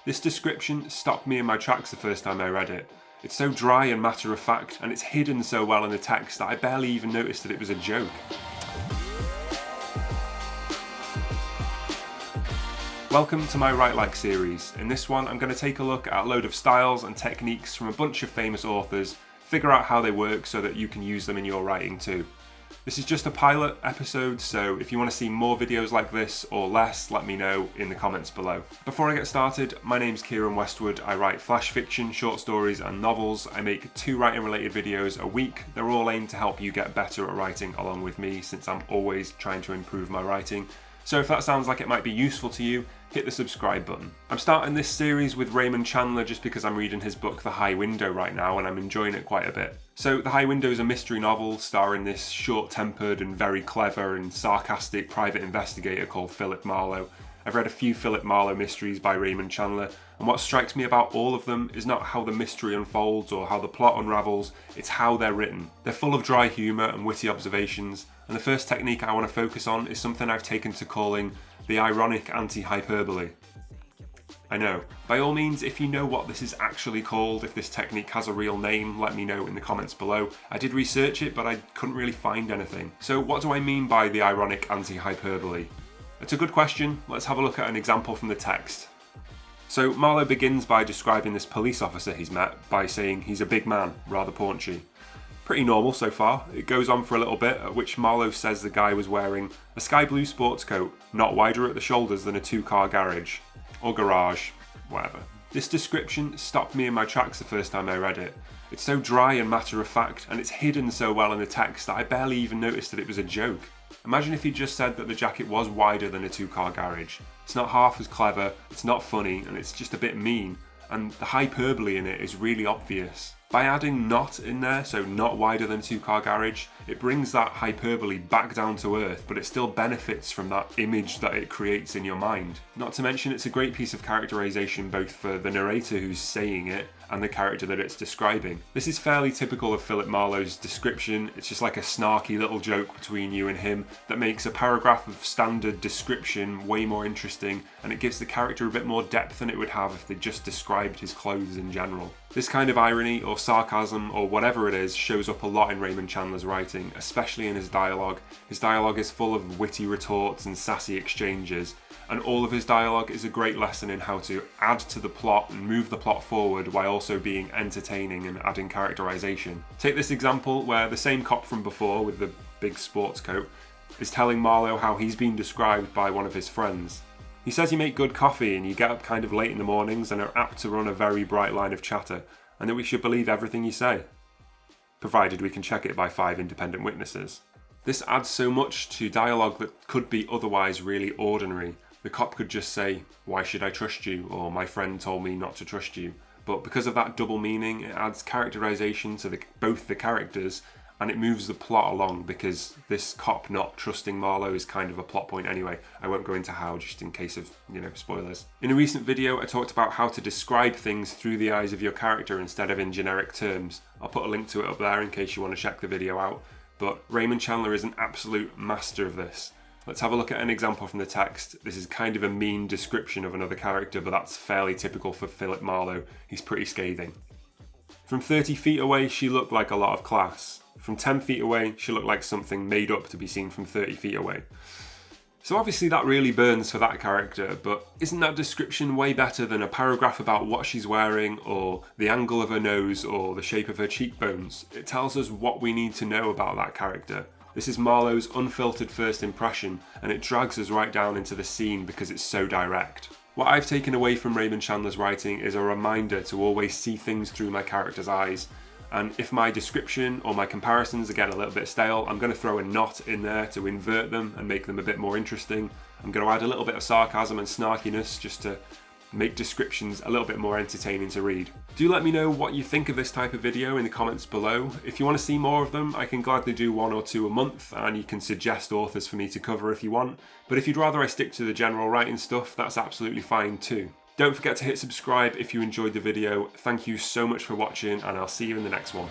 This description stopped me in my tracks the first time I read it. It's so dry and matter of fact, and it's hidden so well in the text that I barely even noticed that it was a joke. Welcome to my Write Like series. In this one I'm going to take a look at a load of styles and techniques from a bunch of famous authors, figure out how they work so that you can use them in your writing too. This is just a pilot episode, so if you want to see more videos like this or less, let me know in the comments below. Before I get started, my name's Kieran Westwood. I write flash fiction, short stories and novels. I make 2 writing related videos a week. They're all aimed to help you get better at writing along with me, since I'm always trying to improve my writing. So if that sounds like it might be useful to you, hit the subscribe button. I'm starting this series with Raymond Chandler just because I'm reading his book The High Window right now and I'm enjoying it quite a bit. So The High Window is a mystery novel starring this short-tempered and very clever and sarcastic private investigator called Philip Marlowe. I've read a few Philip Marlowe mysteries by Raymond Chandler, and what strikes me about all of them is not how the mystery unfolds or how the plot unravels, it's how they're written. They're full of dry humour and witty observations, and the first technique I want to focus on is something I've taken to calling the ironic anti-hyperbole. I know. By all means, if you know what this is actually called, if this technique has a real name, let me know in the comments below. I did research it, but I couldn't really find anything. So what do I mean by the ironic anti-hyperbole? It's a good question. Let's have a look at an example from the text. So Marlowe begins by describing this police officer he's met by saying he's a big man, rather paunchy. Pretty normal so far. It goes on for a little bit, at which Marlowe says the guy was wearing a sky blue sports coat, not wider at the shoulders than a 2-car garage. Or garage, whatever. This description stopped me in my tracks the first time I read it. It's so dry and matter of fact, and it's hidden so well in the text that I barely even noticed that it was a joke. Imagine if he just said that the jacket was wider than a 2-car garage. It's not half as clever, it's not funny, and it's just a bit mean, and the hyperbole in it is really obvious. By adding not in there, so not wider than a 2-car garage, it brings that hyperbole back down to earth, but it still benefits from that image that it creates in your mind. Not to mention it's a great piece of characterization both for the narrator who's saying it and the character that it's describing. This is fairly typical of Philip Marlowe's description. It's just like a snarky little joke between you and him that makes a paragraph of standard description way more interesting, and it gives the character a bit more depth than it would have if they just described his clothes in general. This kind of irony or sarcasm or whatever it is shows up a lot in Raymond Chandler's writing, especially in his dialogue. His dialogue is full of witty retorts and sassy exchanges, and all of his dialogue is a great lesson in how to add to the plot and move the plot forward while also being entertaining and adding characterization. Take this example where the same cop from before with the big sports coat is telling Marlowe how he's been described by one of his friends. He says you make good coffee and you get up kind of late in the mornings and are apt to run a very bright line of chatter, and that we should believe everything you say, provided we can check it by 5 independent witnesses. This adds so much to dialogue that could be otherwise really ordinary. The cop could just say, "Why should I trust you?" or "My friend told me not to trust you." But because of that double meaning, it adds characterization to both the characters, and it moves the plot along, because this cop not trusting Marlowe is kind of a plot point anyway. I won't go into how, just in case of, spoilers. In a recent video I talked about how to describe things through the eyes of your character instead of in generic terms. I'll put a link to it up there in case you want to check the video out. But Raymond Chandler is an absolute master of this. Let's have a look at an example from the text. This is kind of a mean description of another character, but that's fairly typical for Philip Marlowe. He's pretty scathing. From 30 feet away, she looked like a lot of class. From 10 feet away, she looked like something made up to be seen from 30 feet away. So obviously that really burns for that character, but isn't that description way better than a paragraph about what she's wearing, or the angle of her nose, or the shape of her cheekbones? It tells us what we need to know about that character. This is Marlowe's unfiltered first impression, and it drags us right down into the scene because it's so direct. What I've taken away from Raymond Chandler's writing is a reminder to always see things through my character's eyes. And if my description or my comparisons are getting a little bit stale, I'm going to throw a not in there to invert them and make them a bit more interesting. I'm going to add a little bit of sarcasm and snarkiness just to make descriptions a little bit more entertaining to read. Do let me know what you think of this type of video in the comments below. If you want to see more of them, I can gladly do 1 or 2 a month, and you can suggest authors for me to cover if you want. But if you'd rather I stick to the general writing stuff, that's absolutely fine too. Don't forget to hit subscribe if you enjoyed the video. Thank you so much for watching, and I'll see you in the next one.